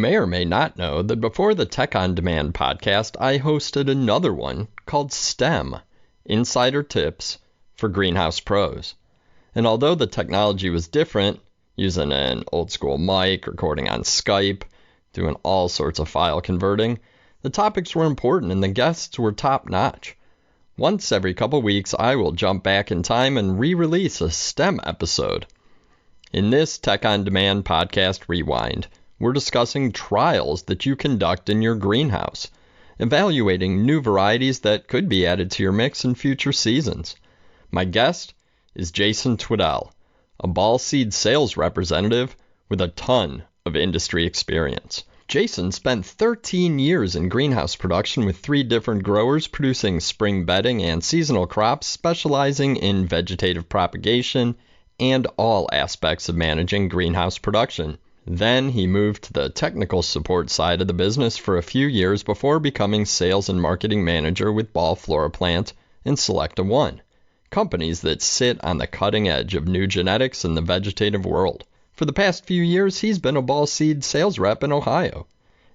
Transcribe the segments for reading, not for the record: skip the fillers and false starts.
may or may not know that before the Tech on Demand podcast, I hosted another one called STEM, Insider Tips for Greenhouse Pros. And although the technology was different, using an old school mic, recording on Skype, doing all sorts of file converting, the topics were important and the guests were top notch. Once every couple weeks, I will jump back in time and re-release a STEM episode. In this Tech on Demand podcast rewind, we're discussing trials that you conduct in your greenhouse, evaluating new varieties that could be added to your mix in future seasons. My guest is Jason Twaddell, a ball seed sales representative with a ton of industry experience. Jason spent 13 years in greenhouse production with 3 different growers producing spring bedding and seasonal crops, specializing in vegetative propagation and all aspects of managing greenhouse production. Then he moved to the technical support side of the business for a few years before becoming sales and marketing manager with Ball Floroplant and Selecta One, companies that sit on the cutting edge of new genetics in the vegetative world. For the past few years, he's been a ball seed sales rep in Ohio.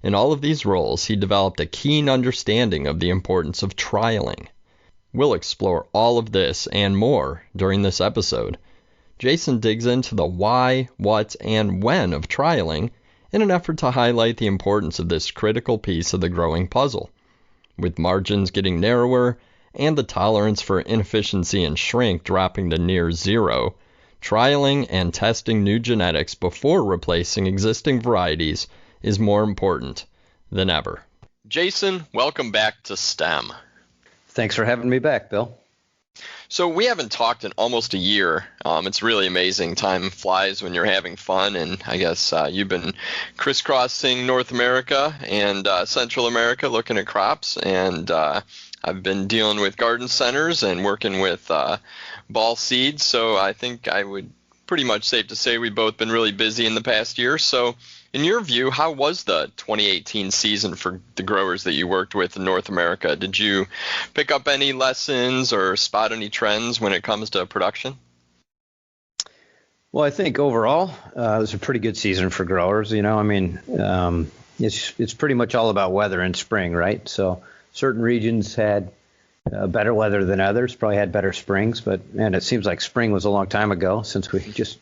In all of these roles, he developed a keen understanding of the importance of trialing. We'll explore all of this and more during this episode. Jason digs into the why, what, and when of trialing in an effort to highlight the importance of this critical piece of the growing puzzle. With margins getting narrower and the tolerance for inefficiency and shrink dropping to near zero, trialing and testing new genetics before replacing existing varieties is more important than ever. Jason, welcome back to STEM. Thanks for having me back, Bill. So we haven't talked in almost a year. It's really amazing. Time flies when you're having fun, and I guess you've been crisscrossing North America and Central America looking at crops, and I've been dealing with garden centers and working with ball seeds, so I think I would pretty much safe to say we've both been really busy in the past year. So in your view, how was the 2018 season for the growers that you worked with in North America? Did you pick up any lessons or spot any trends when it comes to production? Well, I think overall it was a pretty good season for growers. It's pretty much all about weather in spring, right? So certain regions had better weather than others, probably had better springs, and it seems like spring was a long time ago since we just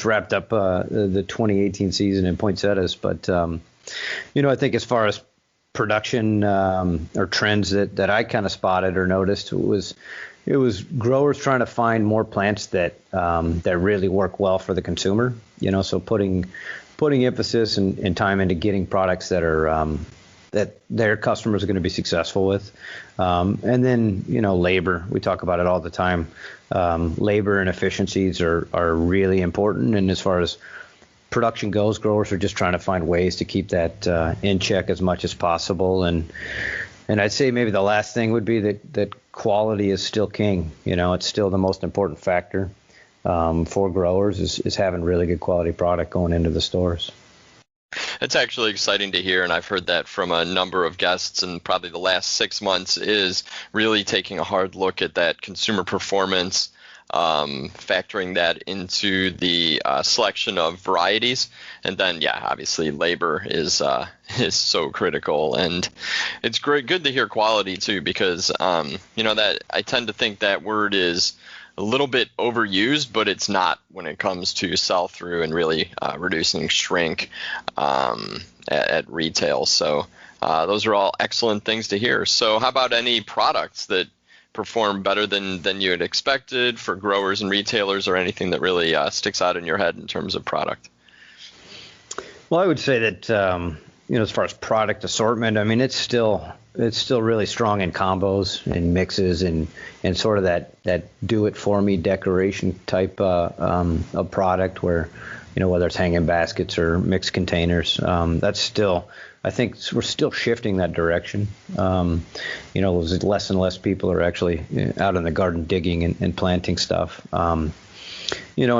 wrapped up the 2018 season in poinsettias. But, I think as far as production or trends that I kind of spotted or noticed, it was growers trying to find more plants that really work well for the consumer, so putting emphasis and time into getting products that are that their customers are going to be successful with. And then, labor, we talk about it all the time. Labor and efficiencies are really important. And as far as production goes, growers are just trying to find ways to keep that in check as much as possible. And I'd say maybe the last thing would be that quality is still king. It's still the most important factor for growers is having really good quality product going into the stores. It's actually exciting to hear, and I've heard that from a number of guests, and probably the last 6 months is really taking a hard look at that consumer performance, factoring that into the selection of varieties. And then, obviously labor is so critical, and it's good to hear quality too, because that I tend to think that word is a little bit overused, but it's not when it comes to sell through and really reducing shrink at retail. So those are all excellent things to hear. So how about any products that perform better than you had expected for growers and retailers, or anything that really sticks out in your head in terms of product? Well, I would say that as far as product assortment, it's still really strong in combos and mixes and sort of that do it for me decoration type of product where, whether it's hanging baskets or mixed containers, that's still, I think we're still shifting that direction. Less and less people are actually out in the garden digging and planting stuff. And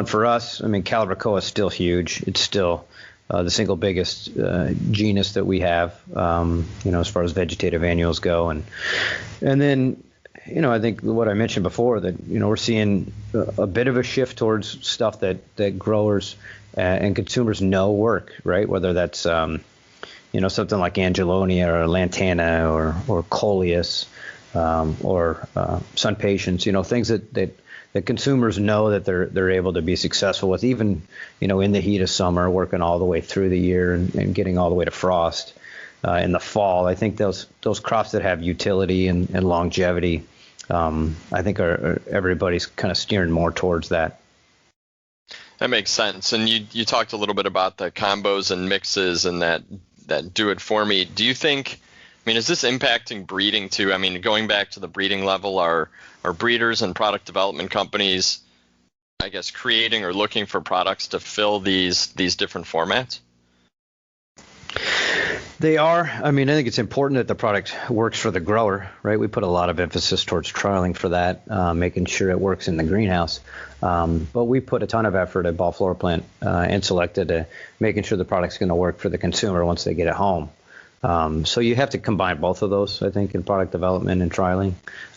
for us, Calibracoa is still huge. It's still the single biggest genus that we have, as far as vegetative annuals go. And then, I think what I mentioned before, that, we're seeing a bit of a shift towards stuff that growers and consumers know work, right? Whether that's, something like Angelonia or Lantana or Coleus, or Sun Patience, things that consumers know that they're able to be successful with, even, in the heat of summer, working all the way through the year and getting all the way to frost in the fall. I think those crops that have utility and longevity, I think are everybody's kind of steering more towards that. That makes sense. And you talked a little bit about the combos and mixes and that do it for me. Do you think, is this impacting breeding too? Going back to the breeding level, are breeders and product development companies, I guess, creating or looking for products to fill these different formats? They are. I think it's important that the product works for the grower, right? We put a lot of emphasis towards trialing for that, making sure it works in the greenhouse. But we put a ton of effort at Ball Floor Plant and Selected making sure the product's going to work for the consumer once they get it home. So you have to combine both of those, I think, in product development and trialing.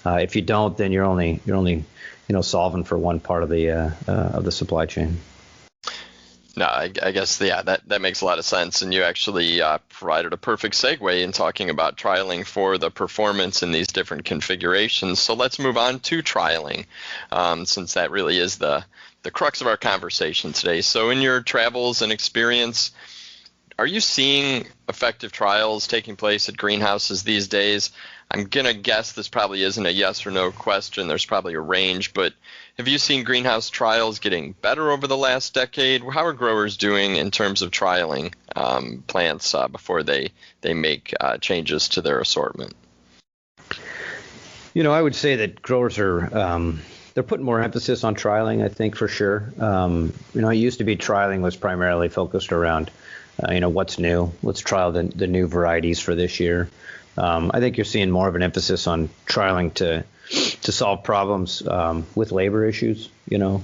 If you don't, then you're only solving for one part of the supply chain. No, I guess, that makes a lot of sense. And you actually provided a perfect segue in talking about trialing for the performance in these different configurations. So let's move on to trialing, since that really is the crux of our conversation today. So in your travels and experience, are you seeing effective trials taking place at greenhouses these days? I'm going to guess this probably isn't a yes or no question. There's probably a range, but have you seen greenhouse trials getting better over the last decade? How are growers doing in terms of trialing plants before they make changes to their assortment? I would say that growers are they're putting more emphasis on trialing, I think, for sure. It used to be trialing was primarily focused around what's new. Let's trial the new varieties for this year. I think you're seeing more of an emphasis on trialing to solve problems with labor issues,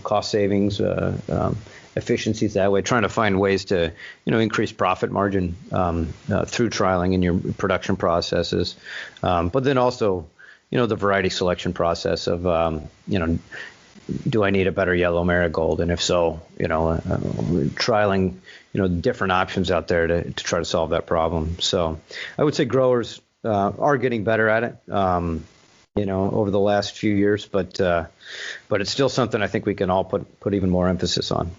cost savings, efficiencies that way, trying to find ways to, increase profit margin through trialing in your production processes. But then also, the variety selection process of, do I need a better yellow marigold? And if so, trialing, different options out there to try to solve that problem. So I would say growers are getting better at it, over the last few years, but it's still something I think we can all put even more emphasis on.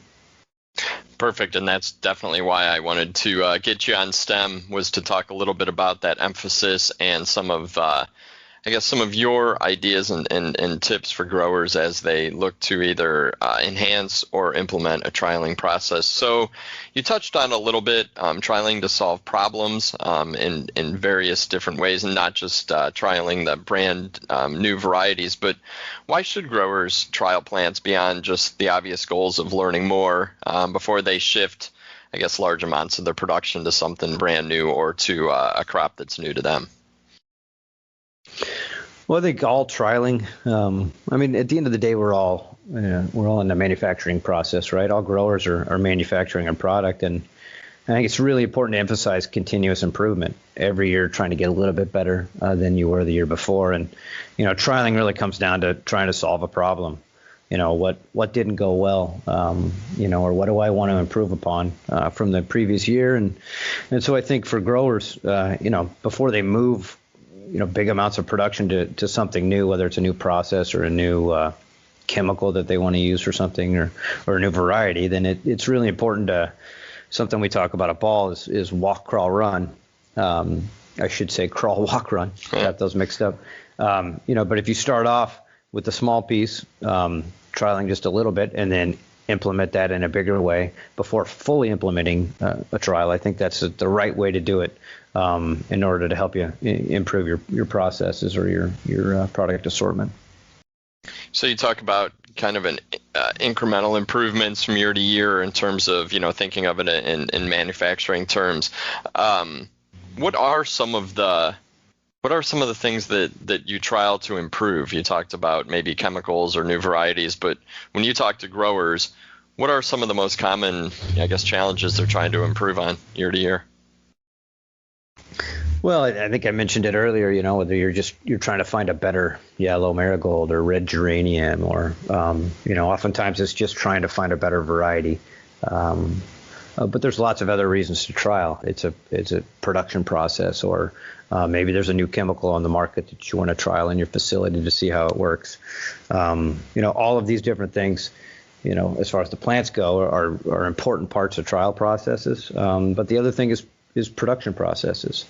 Perfect, and that's definitely why I wanted to get you on STEM, was to talk a little bit about that emphasis and some of your ideas and tips for growers as they look to either enhance or implement a trialing process. So you touched on a little bit trialing to solve problems in various different ways, and not just trialing the brand new varieties. But why should growers trial plants beyond just the obvious goals of learning more before they shift, large amounts of their production to something brand new or to a crop that's new to them? Well, I think all trialing. At the end of the day, we're all in the manufacturing process, right? All growers are manufacturing a product, and I think it's really important to emphasize continuous improvement every year, trying to get a little bit better than you were the year before. And trialing really comes down to trying to solve a problem. What didn't go well, or what do I want to improve upon from the previous year, and so I think for growers, before they move big amounts of production to something new, whether it's a new process or a new chemical that they want to use for something, or a new variety, then it's really important to, something we talk about at Ball is walk, crawl, run. I should say crawl, walk, run. Got those mixed up. But if you start off with a small piece, trialing just a little bit, and then implement that in a bigger way before fully implementing a trial, I think that's the right way to do it in order to help you improve your processes or your product assortment. So you talk about kind of an incremental improvements from year to year in terms of, thinking of it in manufacturing terms. What are some of the things that you trial to improve? You talked about maybe chemicals or new varieties, but when you talk to growers, what are some of the most common, challenges they're trying to improve on year to year? Well, I think I mentioned it earlier, whether you're trying to find a better yellow marigold or red geranium, or, oftentimes it's just trying to find a better variety. But there's lots of other reasons to trial. It's a production process, or maybe there's a new chemical on the market that you want to trial in your facility to see how it works. All of these different things, as far as the plants go, are important parts of trial processes. But the other thing is production processes,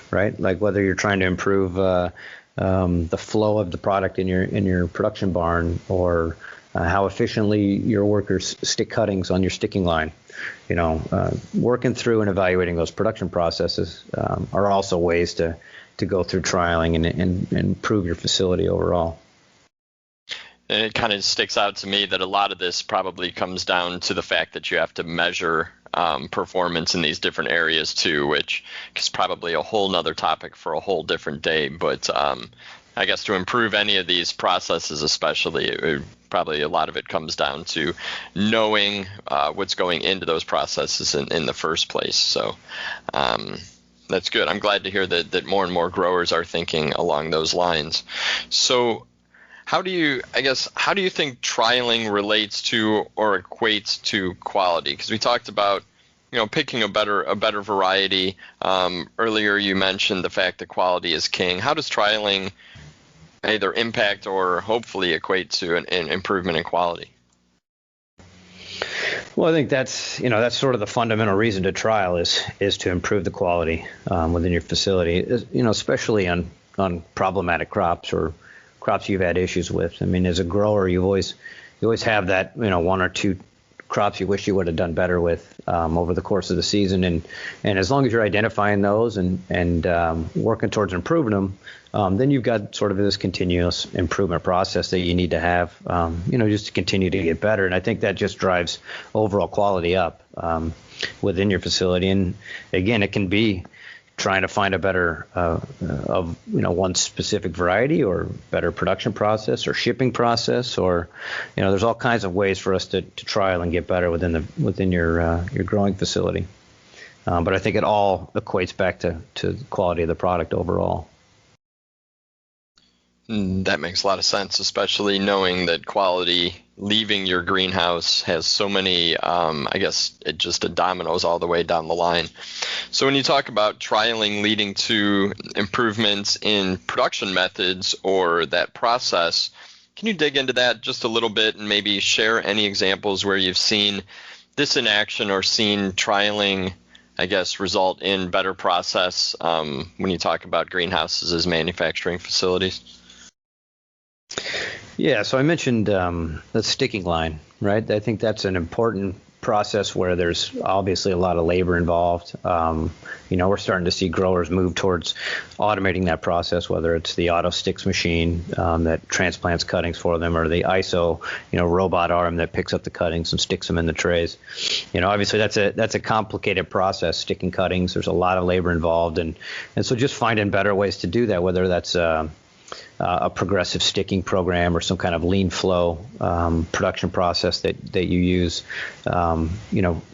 right? Like whether you're trying to improve the flow of the product in your production barn, or how efficiently your workers stick cuttings on your sticking line. Working through and evaluating those production processes are also ways to go through trialing and improve your facility overall. And it kind of sticks out to me that a lot of this probably comes down to the fact that you have to measure performance in these different areas too, which is probably a whole nother topic for a whole different day. But I guess to improve any of these processes, especially, probably a lot of it comes down to knowing what's going into those processes in the first place. So that's good. I'm glad to hear that more and more growers are thinking along those lines. So how do you think trialing relates to or equates to quality? Because we talked about, picking a better variety. Earlier you mentioned the fact that quality is king. How does trialing either impact or hopefully equate to an improvement in quality? Well, I think that's sort of the fundamental reason to trial is to improve the quality within your facility, especially on problematic crops or crops you've had issues with. I mean, as a grower, you always have that, one or two crops you wish you would have done better with over the course of the season. And as long as you're identifying those and working towards improving them, then you've got sort of this continuous improvement process that you need to have, just to continue to get better. And I think that just drives overall quality up within your facility. And again, it can be trying to find a better one specific variety or better production process or shipping process, or there's all kinds of ways for us to trial and get better within your growing facility. But I think it all equates back to the quality of the product overall. That makes a lot of sense, especially knowing that quality leaving your greenhouse has so many, it just dominoes all the way down the line. So when you talk about trialing leading to improvements in production methods or that process, can you dig into that just a little bit and maybe share any examples where you've seen this in action or seen trialing, result in better process when you talk about greenhouses as manufacturing facilities? Yeah, so I mentioned the sticking line, right? I think that's an important process where there's obviously a lot of labor involved. We're starting to see growers move towards automating that process, whether it's the auto sticks machine that transplants cuttings for them, or the ISO, robot arm that picks up the cuttings and sticks them in the trays. Obviously that's a complicated process, sticking cuttings. There's a lot of labor involved, and so just finding better ways to do that, whether that's a progressive sticking program or some kind of lean flow production process that you use,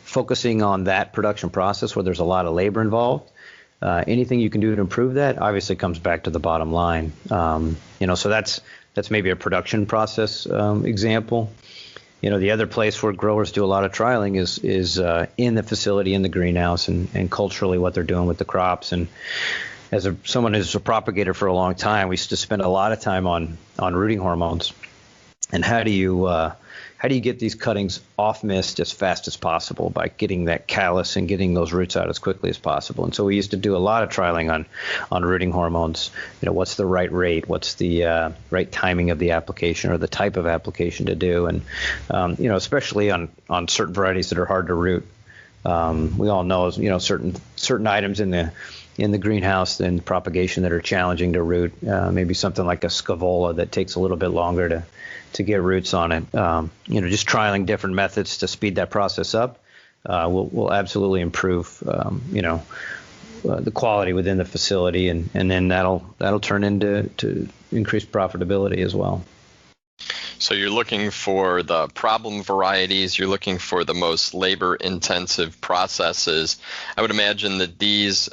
focusing on that production process where there's a lot of labor involved. Anything you can do to improve that obviously comes back to the bottom line. So that's maybe a production process example. The other place where growers do a lot of trialing is in the facility, in the greenhouse, and culturally what they're doing with the crops. And as someone who's a propagator for a long time, we used to spend a lot of time on rooting hormones, and how do you get these cuttings off mist as fast as possible by getting that callus and getting those roots out as quickly as possible. And so we used to do a lot of trialing on rooting hormones. What's the right rate? What's the right timing of the application or the type of application to do? And especially on certain varieties that are hard to root. We all know certain items in the greenhouse and propagation that are challenging to root, maybe something like a scavola that takes a little bit longer to get roots on it. Just trialing different methods to speed that process up will absolutely improve, the quality within the facility, and then that'll turn into increased profitability as well. So you're looking for the problem varieties, you're looking for the most labor-intensive processes. I would imagine that these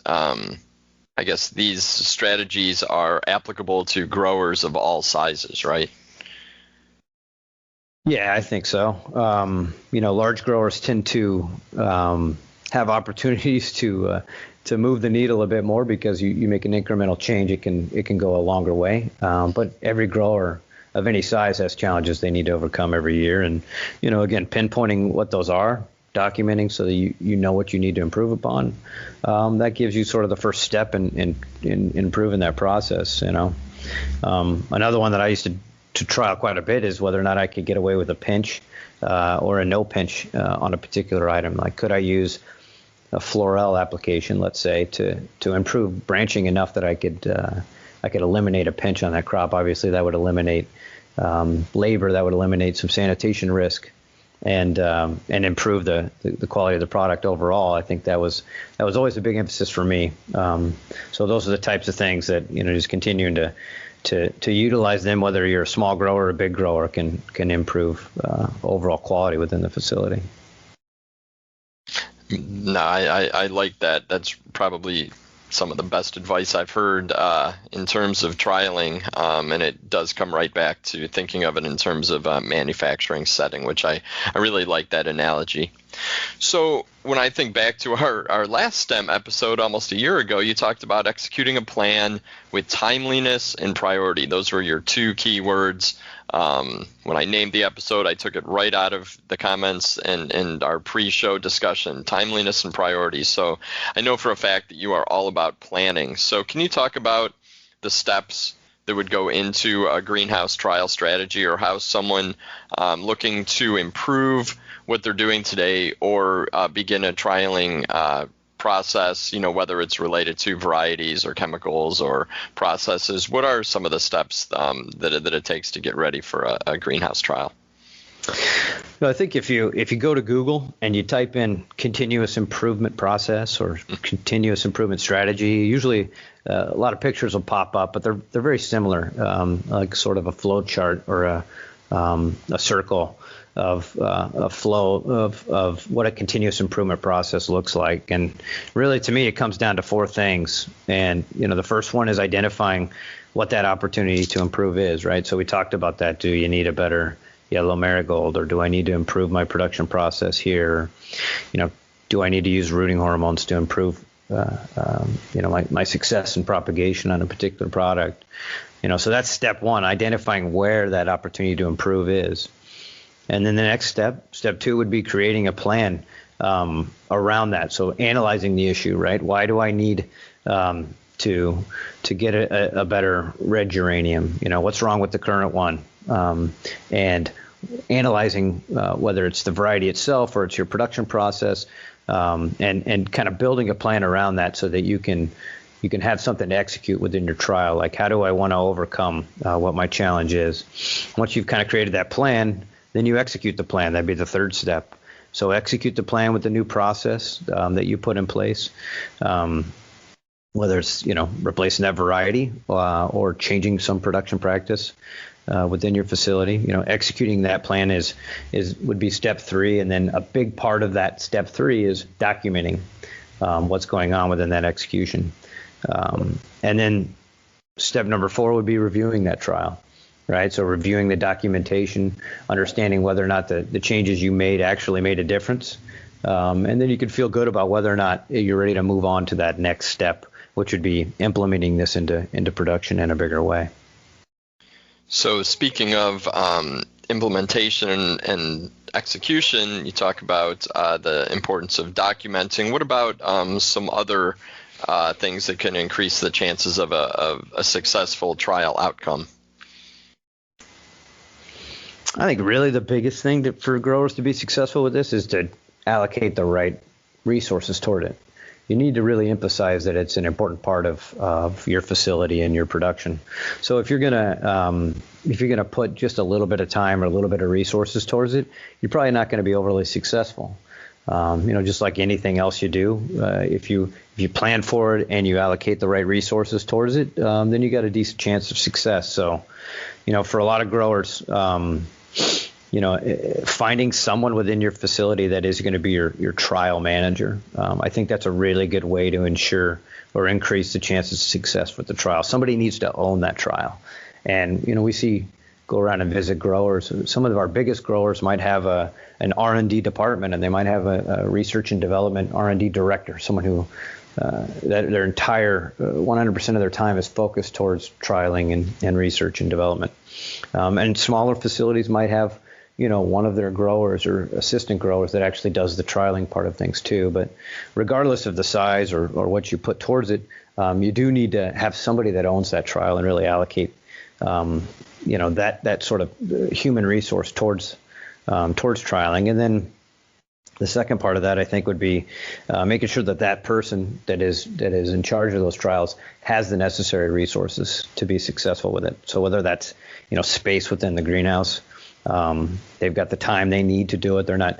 strategies are applicable to growers of all sizes, right? Yeah, I think so. Large growers tend to have opportunities to move the needle a bit more because you make an incremental change, it can go a longer way. But every grower of any size has challenges they need to overcome every year, and again, pinpointing what those are, documenting so that you know what you need to improve upon. That gives you sort of the first step in improving that process. Another one that I used to trial quite a bit is whether or not I could get away with a pinch or a no pinch on a particular item. Like, could I use a Florel application, let's say, to improve branching enough that I could eliminate a pinch on that crop? Obviously, that would eliminate labor, that would eliminate some sanitation risk, and improve the quality of the product overall. I think that was always a big emphasis for me. So those are the types of things that just continuing to utilize them, whether you're a small grower or a big grower, can improve overall quality within the facility. No, I like that. That's probably some of the best advice I've heard in terms of trialing, and it does come right back to thinking of it in terms of manufacturing setting, which I really like that analogy. So when I think back to our last STEM episode almost a year ago, you talked about executing a plan with timeliness and priority. Those were your two key words. When I named the episode, I took it right out of the comments and our pre-show discussion, timeliness and priority. So I know for a fact that you are all about planning. So can you talk about the steps that would go into a greenhouse trial strategy, or how someone looking to improve what they're doing today or begin a trialing process, whether it's related to varieties or chemicals or processes, what are some of the steps that it takes to get ready for a greenhouse trial? I think if you go to Google and you type in continuous improvement process or continuous improvement strategy, usually a lot of pictures will pop up, but they're very similar, like sort of a flow chart or a circle of a flow of what a continuous improvement process looks like. And really, to me, it comes down to four things. And the first one is identifying what that opportunity to improve is, right? So we talked about that. Do you need a better yellow marigold, or do I need to improve my production process here? Do I need to use rooting hormones to improve my success in propagation on a particular product? So that's step one, identifying where that opportunity to improve is. And then the next step two, would be creating a plan around that. So analyzing the issue, right? Why do I need to get a better red geranium? What's wrong with the current one? And analyzing whether it's the variety itself or it's your production process, and kind of building a plan around that so that you can have something to execute within your trial. Like, how do I want to overcome what my challenge is? Once you've kind of created that plan, then you execute the plan. That'd be the third step. So execute the plan with the new process that you put in place, whether it's replacing that variety or changing some production practice within your facility. Executing that plan would be step three, and then a big part of that step three is documenting what's going on within that execution. And then step number four would be reviewing that trial. Right, so reviewing the documentation, understanding whether or not the changes you made actually made a difference, and then you can feel good about whether or not you're ready to move on to that next step, which would be implementing this into production in a bigger way. So speaking of implementation and execution, you talk about the importance of documenting. What about some other things that can increase the chances of a successful trial outcome? I think really the biggest thing for growers to be successful with this is to allocate the right resources toward it. You need to really emphasize that it's an important part of your facility and your production. So if you're gonna put just a little bit of time or a little bit of resources towards it, you're probably not going to be overly successful. Just like anything else you do, if you plan for it and you allocate the right resources towards it, then you got a decent chance of success. So, for a lot of growers, finding someone within your facility that is going to be your trial manager, I think that's a really good way to ensure or increase the chances of success with the trial. Somebody needs to own that trial. And, we see go around and visit growers. Some of our biggest growers might have an R&D department, and they might have a research and development R&D director, someone who that their entire 100% of their time is focused towards trialing and research and development. And smaller facilities might have, one of their growers or assistant growers that actually does the trialing part of things too. But regardless of the size or what you put towards it, you do need to have somebody that owns that trial and really allocate, that sort of human resource towards trialing. And then the second part of that, I think, would be making sure that person that is in charge of those trials has the necessary resources to be successful with it. So whether that's space within the greenhouse, they've got the time they need to do it. They're not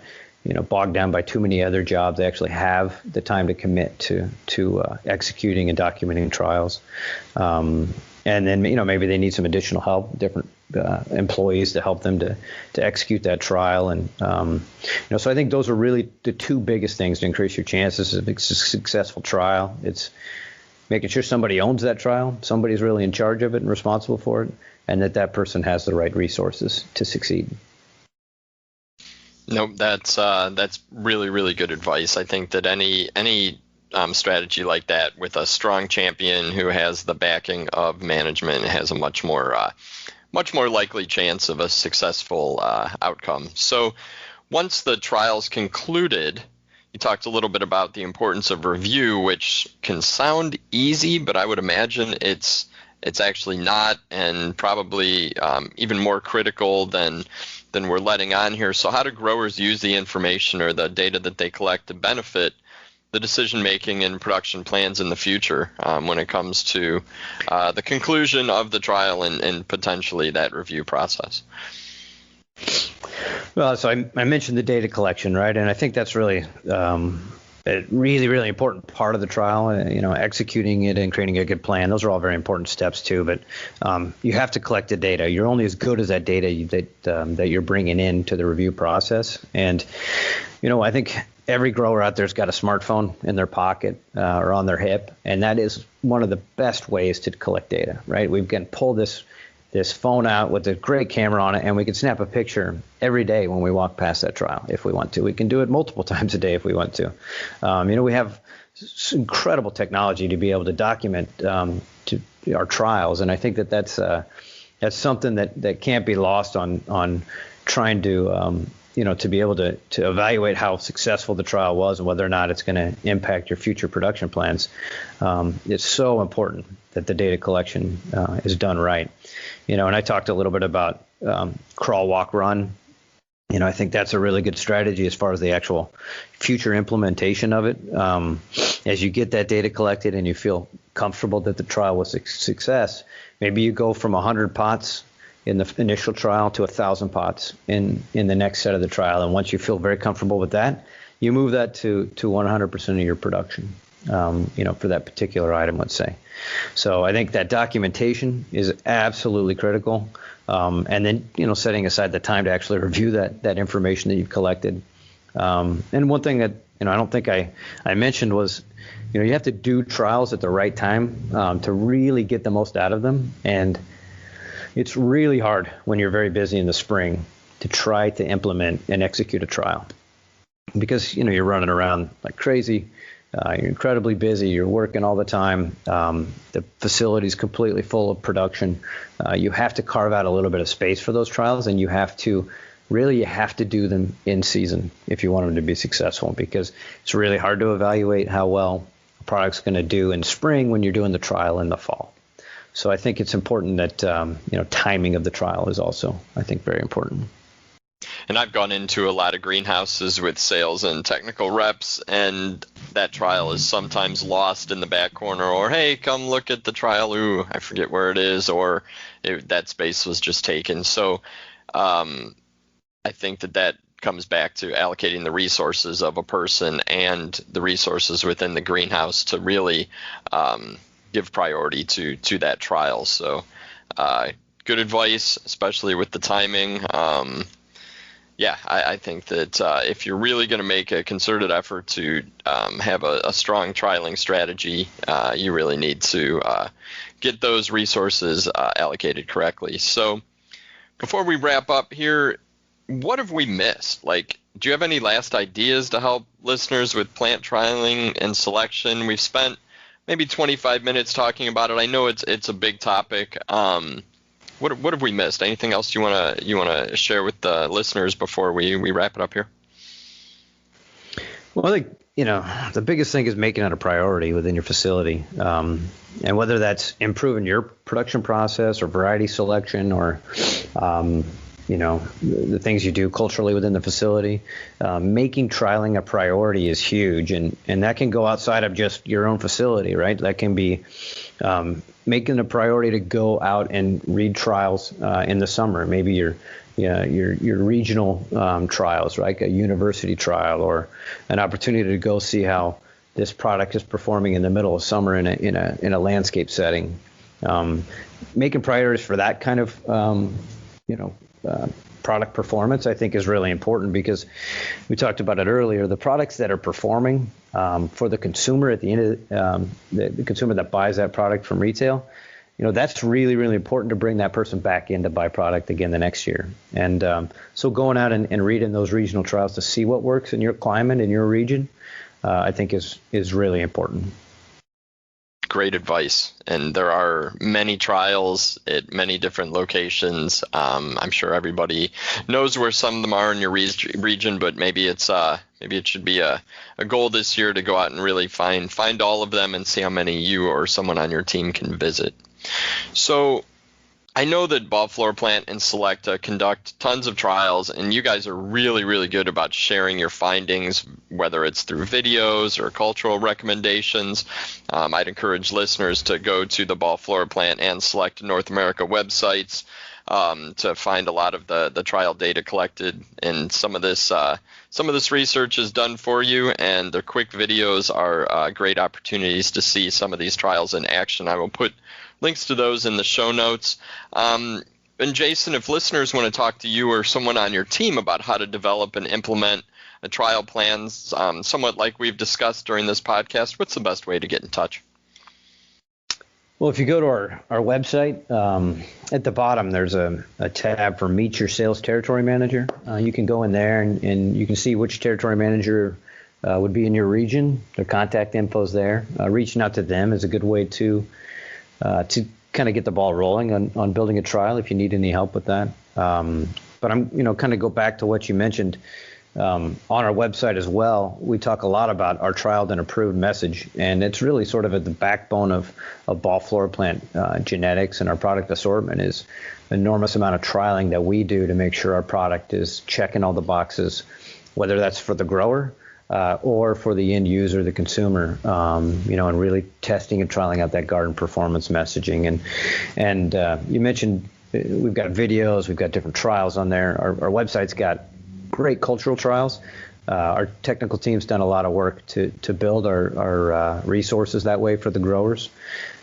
bogged down by too many other jobs. They actually have the time to commit to executing and documenting trials. And then maybe they need some additional help, different employees to help them to execute that trial. And so I think those are really the two biggest things to increase your chances of a successful trial. It's making sure somebody owns that trial, somebody's really in charge of it and responsible for it, and that person has the right resources to succeed. No, that's really, really good advice. I think that any strategy like that with a strong champion who has the backing of management has a much more likely chance of a successful outcome. So once the trial's concluded, you talked a little bit about the importance of review, which can sound easy, but I would imagine it's actually not, and probably even more critical than we're letting on here. So how do growers use the information or the data that they collect to benefit the decision-making and production plans in the future when it comes to the conclusion of the trial and potentially that review process? Well, so I mentioned the data collection, right? And I think that's really a really, really important part of the trial, executing it and creating a good plan. Those are all very important steps too, but you have to collect the data. You're only as good as that data that you're bringing into the review process. And, I think every grower out there's got a smartphone in their pocket or on their hip, and that is one of the best ways to collect data, right? We can pull this phone out with a great camera on it, and we can snap a picture every day when we walk past that trial if we want to. We can do it multiple times a day if we want to. We have incredible technology to be able to document to our trials, and I think that's something that can't be lost on trying to to be able to evaluate how successful the trial was and whether or not it's going to impact your future production plans. It's so important that the data collection is done right. And I talked a little bit about crawl, walk, run. I think that's a really good strategy as far as the actual future implementation of it. As you get that data collected and you feel comfortable that the trial was a success, maybe you go from 100 pots in the initial trial to 1,000 pots in the next set of the trial. And once you feel very comfortable with that, you move that to 100% of your production, for that particular item, let's say. So I think that documentation is absolutely critical. And then, setting aside the time to actually review that information that you've collected. And one thing that, I don't think I mentioned was, you have to do trials at the right time to really get the most out of them. And it's really hard when you're very busy in the spring to try to implement and execute a trial because, you're running around like crazy. You're incredibly busy. You're working all the time. The facility's completely full of production. You have to carve out a little bit of space for those trials, and you have to do them in season if you want them to be successful, because it's really hard to evaluate how well a product's going to do in spring when you're doing the trial in the fall. So I think it's important that timing of the trial is also, I think, very important. And I've gone into a lot of greenhouses with sales and technical reps, and that trial is sometimes lost in the back corner, or, hey, come look at the trial. Ooh, I forget where it is, or that space was just taken. So I think that comes back to allocating the resources of a person and the resources within the greenhouse to really give priority to that trial. So good advice, especially with the timing. I think that if you're really going to make a concerted effort to have a strong trialing strategy, you really need to get those resources allocated correctly. So Before we wrap up here, what have we missed? Like, do you have any last ideas to help listeners with plant trialing and selection? We've spent maybe 25 minutes talking about it. I know it's a big topic. What have we missed? Anything else you wanna share with the listeners before we wrap it up here? Well, I think, the biggest thing is making it a priority within your facility. And whether that's improving your production process or variety selection or, the things you do culturally within the facility, making trialing a priority is huge. And that can go outside of just your own facility, right? That can be making a priority to go out and read trials in the summer. Maybe your regional trials, right? A university trial or an opportunity to go see how this product is performing in the middle of summer in a landscape setting. Making priorities for that kind of product performance, I think, is really important because we talked about it earlier. The products that are performing for the consumer at the end of the consumer that buys that product from retail, that's really, really important to bring that person back in to buy product again the next year. And so going out and reading those regional trials to see what works in your climate, in your region, I think is really important. Great advice. And there are many trials at many different locations. I'm sure everybody knows where some of them are in your region, but maybe it should be a goal this year to go out and really find all of them and see how many you or someone on your team can visit. So I know that Ball Floor Plant and Selecta conduct tons of trials, and you guys are really, really good about sharing your findings, whether it's through videos or cultural recommendations. I'd encourage listeners to go to the Ball Floor Plant and Selecta North America websites to find a lot of the trial data collected, and some of this research is done for you, and the quick videos are great opportunities to see some of these trials in action. I will put links to those in the show notes. And Jason, if listeners want to talk to you or someone on your team about how to develop and implement a trial plans, somewhat like we've discussed during this podcast, what's the best way to get in touch? Well, if you go to our website, at the bottom there's a tab for Meet Your Sales Territory Manager. You can go in there and you can see which territory manager would be in your region. Their contact info's there. Reaching out to them is a good way to kind of get the ball rolling on building a trial if you need any help with that. But I'm, kind of go back to what you mentioned on our website as well. We talk a lot about our trialed and approved message, and it's really sort of at the backbone of Ball Floor Plant genetics, and our product assortment is an enormous amount of trialing that we do to make sure our product is checking all the boxes, whether that's for the grower or for the end user, the consumer, and really testing and trialing out that garden performance messaging. And you mentioned we've got videos, we've got different trials on there. Our website's got great cultural trials. Our technical team's done a lot of work to build our resources that way for the growers,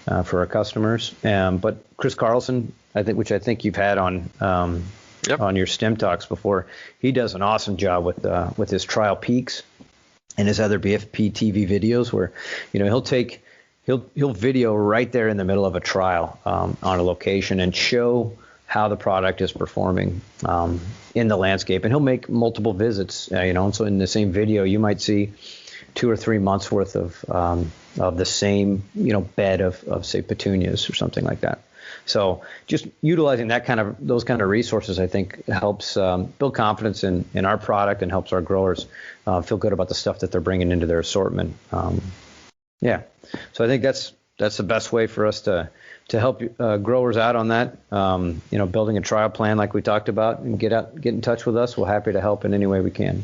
for our customers. But Chris Carlson, which I think you've had on on your STEM Talks before, he does an awesome job with his trial peaks and his other BFP TV videos, where he'll video right there in the middle of a trial on a location and show how the product is performing in the landscape, and he'll make multiple visits. And so in the same video, you might see 2 or 3 months worth of the same bed of say petunias or something like that. So just utilizing those kind of resources, I think, helps build confidence in our product and helps our growers feel good about the stuff that they're bringing into their assortment. So I think that's the best way for us to help growers out on that. Building a trial plan like we talked about, and get in touch with us. We're happy to help in any way we can.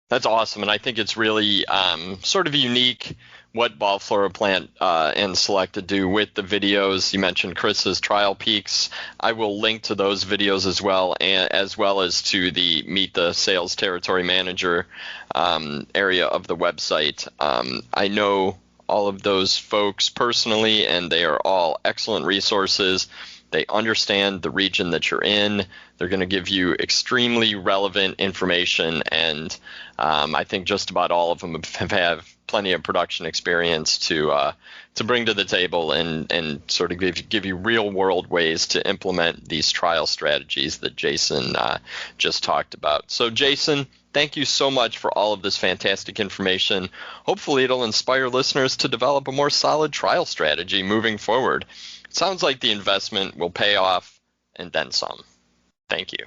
That's awesome, and I think it's really sort of unique what Ball Floor Plant and Selecta do with the videos. You mentioned Chris's trial peaks. I will link to those videos as well as to the Meet the Sales Territory Manager area of the website. I know all of those folks personally, and they are all excellent resources. They understand the region that you're in. They're going to give you extremely relevant information, and I think just about all of them have plenty of production experience to bring to the table and sort of give you real world ways to implement these trial strategies that Jason just talked about. So Jason, thank you so much for all of this fantastic information. Hopefully it'll inspire listeners to develop a more solid trial strategy moving forward. It sounds like the investment will pay off and then some. Thank you.